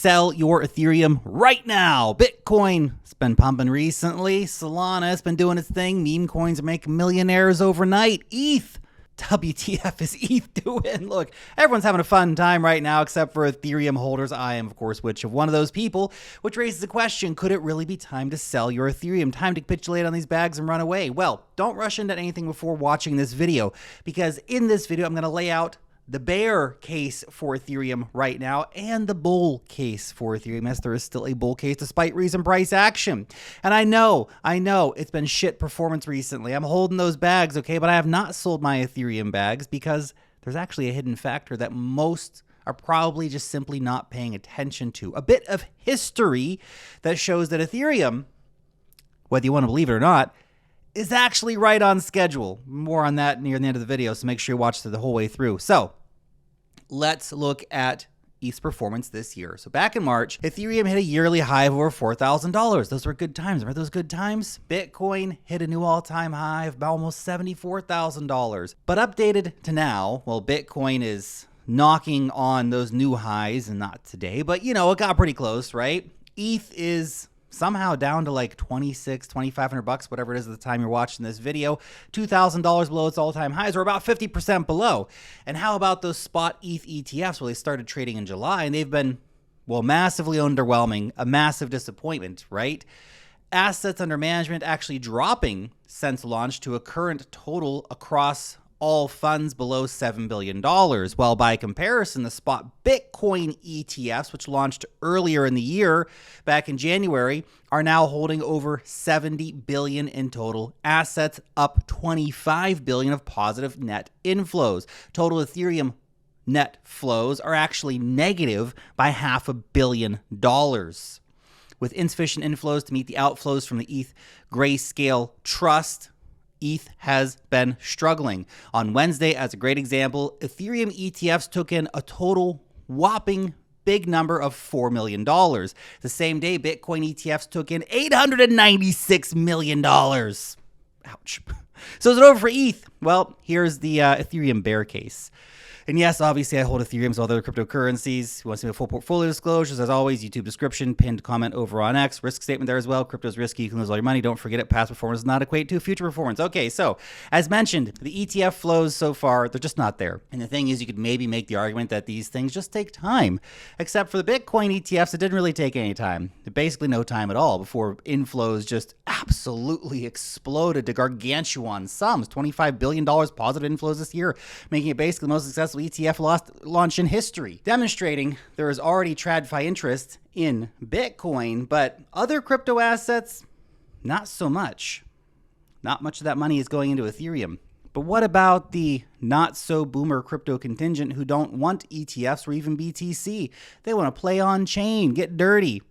sell your Ethereum right now. Bitcoin has been pumping recently. Solana has been doing its thing. Meme coins are making millionaires overnight. ETH. WTF is ETH doing? Look, everyone's having a fun time right now except for Ethereum holders. I am, of course, one of those people, which raises the question, could it really be time to sell your Ethereum? Time to capitulate on these bags and run away? Well, don't rush into anything before watching this video, because in this video, I'm going to lay out the bear case for Ethereum right now and the bull case for Ethereum, as there is still a bull case despite recent price action. And I know it's been shit performance recently. I'm holding those bags, okay, but I have not sold my Ethereum bags because there's actually a hidden factor that most are probably just simply not paying attention to. A bit of history that shows that Ethereum, whether you want to believe it or not, is actually right on schedule. More on that near the end of the video, so make sure you watch the whole way through. So let's look at ETH's performance this year. So back in March, Ethereum hit a yearly high of over $4,000. Those were good times. Remember those good times? Bitcoin hit a new all-time high of almost $74,000. But updated to now, well, Bitcoin is knocking on those new highs, and not today, but it got pretty close, right? ETH is somehow down to like $2,500, whatever it is at the time you're watching this video, $2,000 below its all-time highs, or about 50% below. And how about those spot ETH ETFs? Well, they started trading in July, and they've been, well, massively underwhelming, a massive disappointment, right? Assets under management actually dropping since launch to a current total across all funds below $7 billion, while by comparison, the spot Bitcoin ETFs, which launched earlier in the year, back in January, are now holding over $70 billion in total assets, up $25 billion of positive net inflows. Total Ethereum net flows are actually negative by $500 million. With insufficient inflows to meet the outflows from the ETH Grayscale Trust, ETH has been struggling. On Wednesday, as a great example, Ethereum ETFs took in a total whopping big number of $4 million. The same day, Bitcoin ETFs took in $896 million. Ouch. So is it over for ETH? Well, here's the Ethereum bear case. And yes, obviously, I hold Ethereum, so all other cryptocurrencies. If you want to see my full portfolio disclosures, as always, YouTube description, pinned comment over on X, risk statement there as well. Crypto's risky. You can lose all your money. Don't forget it. Past performance does not equate to future performance. Okay, so as mentioned, the ETF flows so far, they're just not there. And the thing is, you could maybe make the argument that these things just take time. Except for the Bitcoin ETFs, it didn't really take any time. Basically no time at all before inflows just absolutely exploded to gargantuan sums. $25 billion positive inflows this year, making it basically the most successful ETF launch in history, demonstrating there is already TradFi interest in Bitcoin, but other crypto assets, not so much. Not much of that money is going into Ethereum. But what about the not-so-boomer crypto contingent who don't want ETFs or even BTC? They want to play on-chain, get dirty.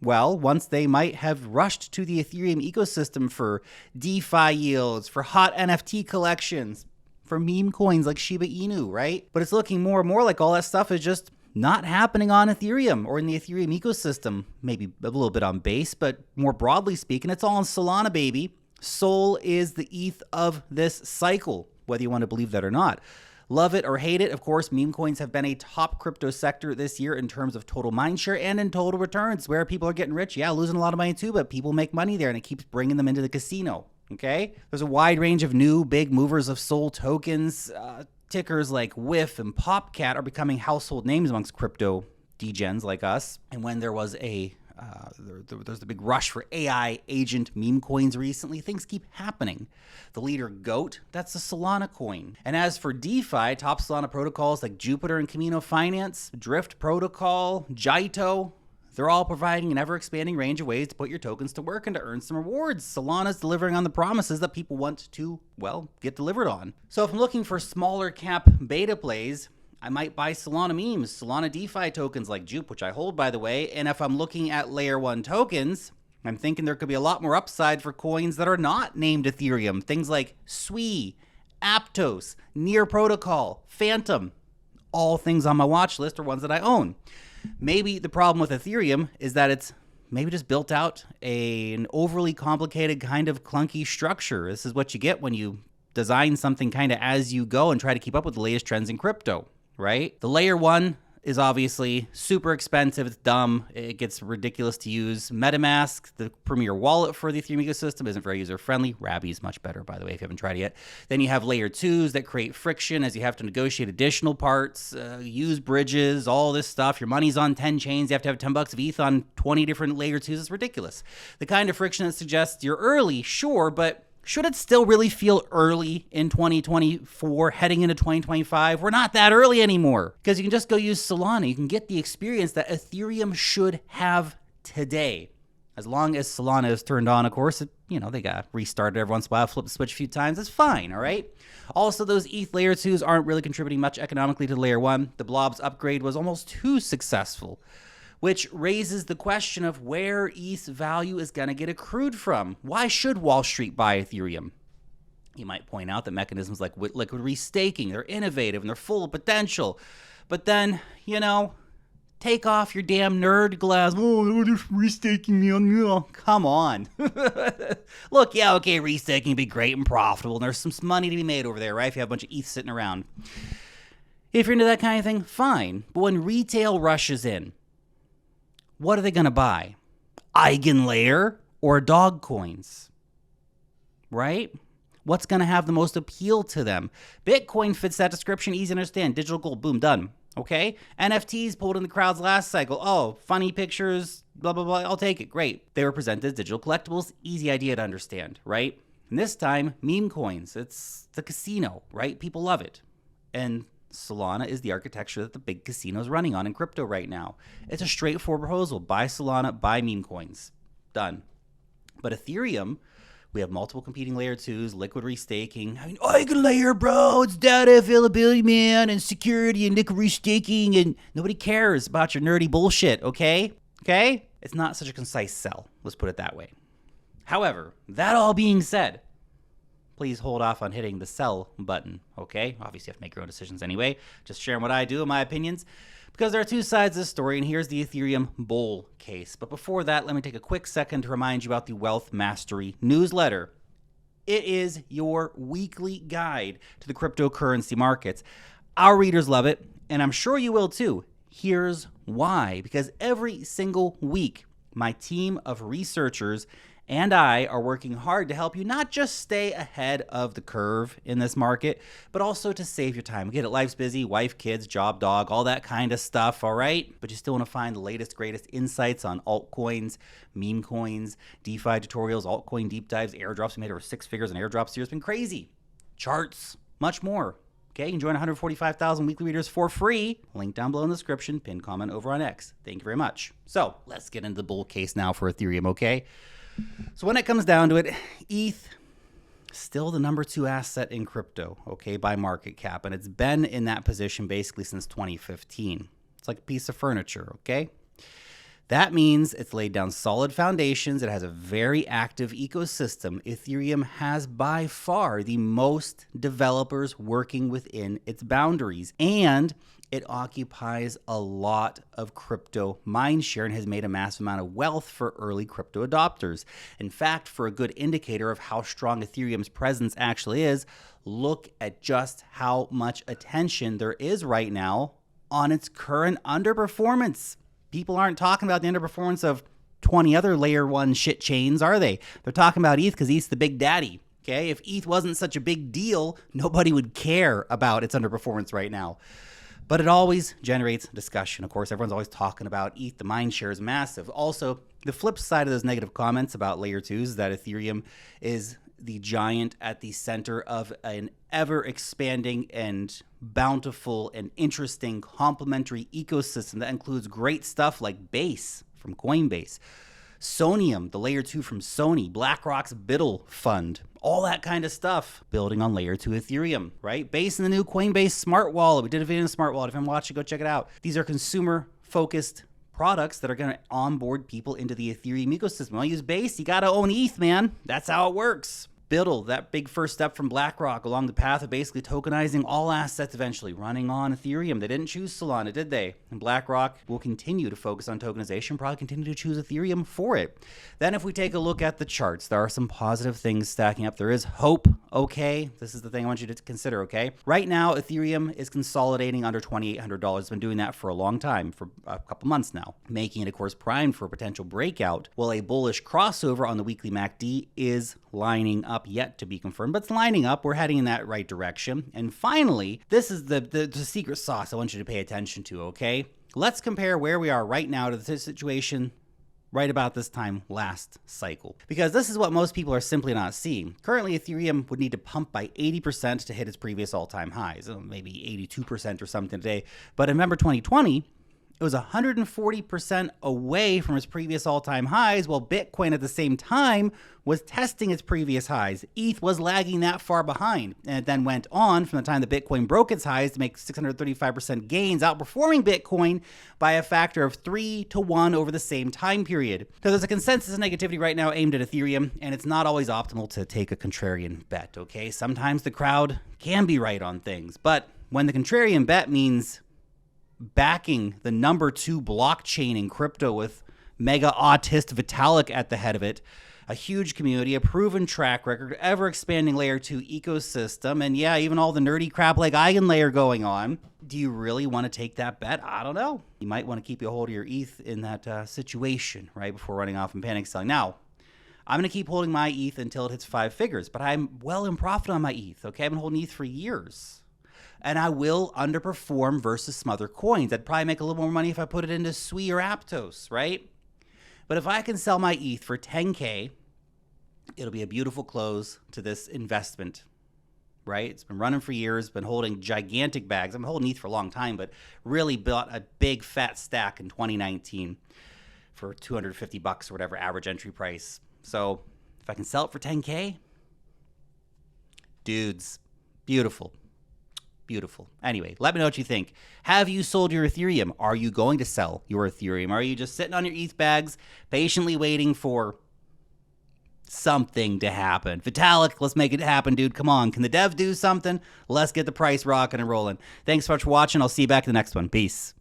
Well, once they might have rushed to the Ethereum ecosystem for DeFi yields, for hot NFT collections, for meme coins like Shiba Inu, right? But it's looking more and more like all that stuff is just not happening on Ethereum or in the Ethereum ecosystem. Maybe a little bit on Base, but more broadly speaking, it's all on Solana, baby. Sol is the ETH of this cycle, whether you want to believe that or not. Love it or hate it, of course, meme coins have been a top crypto sector this year in terms of total mindshare and in total returns, where people are getting rich. Yeah, losing a lot of money too, but people make money there and it keeps bringing them into the casino. Okay, there's a wide range of new big movers of SOL tokens. Tickers like WIF and PopCat are becoming household names amongst crypto degens like us. And when there was there's the big rush for AI agent meme coins recently, things keep happening. The leader GOAT, that's the Solana coin. And as for DeFi, top Solana protocols like Jupiter and Camino Finance, Drift Protocol, Jito, they're all providing an ever-expanding range of ways to put your tokens to work and to earn some rewards. Solana's delivering on the promises that people want to, well, get delivered on. So if I'm looking for smaller cap beta plays, I might buy Solana memes, Solana DeFi tokens like Jupe, which I hold, by the way. And if I'm looking at layer 1 tokens, I'm thinking there could be a lot more upside for coins that are not named Ethereum. Things like Sui, Aptos, Near Protocol, Phantom. All things on my watch list are ones that I own. Maybe the problem with Ethereum is that it's maybe just built out an overly complicated kind of clunky structure. This is what you get when you design something kind of as you go and try to keep up with the latest trends in crypto, right? The layer 1 is obviously super expensive. It's dumb. It gets ridiculous to use. MetaMask, the premier wallet for the Ethereum ecosystem, isn't very user-friendly. Rabby is much better, by the way, if you haven't tried it yet. Then you have layer 2s that create friction as you have to negotiate additional parts, use bridges, all this stuff. Your money's on 10 chains. You have to have 10 bucks of ETH on 20 different layer 2s. It's ridiculous. The kind of friction that suggests you're early, sure, but should it still really feel early in 2024 heading into 2025? We're not that early anymore because you can just go use Solana. You can get the experience that Ethereum should have today. As long as Solana is turned on, of course, they got restarted every once in a while, flip the switch a few times. It's fine, all right? Also, those ETH layer 2s aren't really contributing much economically to layer 1. The blob's upgrade was almost too successful, which raises the question of where ETH's value is going to get accrued from. Why should Wall Street buy Ethereum? You might point out that mechanisms like liquid restaking, they're innovative and they're full of potential. But then, take off your damn nerd glass. Oh, they're just restaking me. Come on. Look, yeah, okay, restaking would be great and profitable. And there's some money to be made over there, right? If you have a bunch of ETH sitting around. If you're into that kind of thing, fine. But when retail rushes in, what are they going to buy? Eigenlayer or dog coins? Right? What's going to have the most appeal to them? Bitcoin fits that description, easy to understand. Digital gold, boom, done. Okay? NFTs pulled in the crowds last cycle. Oh, funny pictures, blah, blah, blah. I'll take it. Great. They were presented as digital collectibles. Easy idea to understand, right? And this time, meme coins. It's the casino, right? People love it. And Solana is the architecture that the big casino's running on in crypto right now. It's a straightforward proposal. Buy Solana, buy meme coins. Done. But Ethereum, we have multiple competing layer 2s, liquid restaking. Eigenlayer, bro, it's data availability, man, and security and liquid restaking, and nobody cares about your nerdy bullshit, okay? Okay? It's not such a concise sell. Let's put it that way. However, that all being said, please hold off on hitting the sell button, okay? Obviously, you have to make your own decisions anyway. Just sharing what I do and my opinions, because there are two sides of the story, and here's the Ethereum bull case. But before that, let me take a quick second to remind you about the Wealth Mastery newsletter. It is your weekly guide to the cryptocurrency markets. Our readers love it, and I'm sure you will too. Here's why. Because every single week, my team of researchers and I are working hard to help you not just stay ahead of the curve in this market, but also to save your time. Get it, life's busy, wife, kids, job, dog, all that kind of stuff, all right? But you still want to find the latest, greatest insights on altcoins, meme coins, DeFi tutorials, altcoin deep dives, airdrops. We made over 6 figures in airdrops here. It's been crazy. Charts, much more. Okay, you can join 145,000 weekly readers for free. Link down below in the description, pinned comment over on X. Thank you very much. So let's get into the bull case now for Ethereum, okay? So when it comes down to it, ETH, still the number 2 asset in crypto, okay, by market cap. And it's been in that position basically since 2015. It's like a piece of furniture, okay? That means it's laid down solid foundations. It has a very active ecosystem. Ethereum has by far the most developers working within its boundaries. And it occupies a lot of crypto mindshare and has made a massive amount of wealth for early crypto adopters. In fact, for a good indicator of how strong Ethereum's presence actually is, look at just how much attention there is right now on its current underperformance. People aren't talking about the underperformance of 20 other layer 1 shit chains, are they? They're talking about ETH because ETH's the big daddy. Okay, if ETH wasn't such a big deal, nobody would care about its underperformance right now. But it always generates discussion. Of course, everyone's always talking about ETH. The mind share is massive. Also, the flip side of those negative comments about layer 2s is that Ethereum is the giant at the center of an ever-expanding and bountiful and interesting complementary ecosystem that includes great stuff like Base from Coinbase, Sonium, the layer 2 from Sony, BlackRock's Biddle fund, all that kind of stuff building on layer 2 Ethereum, right? Based in the new Coinbase smart wallet. We did a video on the smart wallet. If you haven't watched it, go check it out. These are consumer-focused products that are going to onboard people into the Ethereum ecosystem. When you use Base, you got to own ETH, man. That's how it works. BUIDL, that big first step from BlackRock along the path of basically tokenizing all assets eventually, running on Ethereum. They didn't choose Solana, did they? And BlackRock will continue to focus on tokenization, probably continue to choose Ethereum for it. Then if we take a look at the charts, there are some positive things stacking up. There is hope, okay? This is the thing I want you to consider, okay? Right now, Ethereum is consolidating under $2,800. It's been doing that for a long time, for a couple months now, making it, of course, primed for a potential breakout. Well, a bullish crossover on the weekly MACD is lining up, yet to be confirmed, but it's lining up. We're heading in that right direction. And finally, this is the secret sauce I want you to pay attention to, okay? Let's compare where we are right now to the situation right about this time last cycle, because this is what most people are simply not seeing. Currently, Ethereum would need to pump by 80% to hit its previous all-time highs, maybe 82% or something today. But remember 2020, it was 140% away from its previous all-time highs, while Bitcoin at the same time was testing its previous highs. ETH was lagging that far behind, and it then went on from the time that Bitcoin broke its highs to make 635% gains, outperforming Bitcoin by a factor of 3 to 1 over the same time period. So there's a consensus of negativity right now aimed at Ethereum, and it's not always optimal to take a contrarian bet, okay? Sometimes the crowd can be right on things, but when the contrarian bet means backing the number 2 blockchain in crypto with mega autist Vitalik at the head of it, a huge community, a proven track record, ever expanding layer 2 ecosystem, and yeah, even all the nerdy crap like EigenLayer going on. Do you really want to take that bet? I don't know. You might want to keep a hold of your ETH in that situation, right, before running off and panic selling. Now, I'm going to keep holding my ETH until it hits 5 figures, but I'm well in profit on my ETH, okay? I've been holding ETH for years. And I will underperform versus some other coins. I'd probably make a little more money if I put it into SUI or Aptos, right? But if I can sell my ETH for 10K, it'll be a beautiful close to this investment, right? It's been running for years, been holding gigantic bags. I've been holding ETH for a long time, but really bought a big fat stack in 2019 for $250 or whatever average entry price. So if I can sell it for 10K, dudes, beautiful. Beautiful. Anyway, let me know what you think. Have you sold your Ethereum? Are you going to sell your Ethereum? Are you just sitting on your ETH bags, patiently waiting for something to happen? Vitalik, let's make it happen, dude. Come on. Can the dev do something? Let's get the price rocking and rolling. Thanks so much for watching. I'll see you back in the next one. Peace.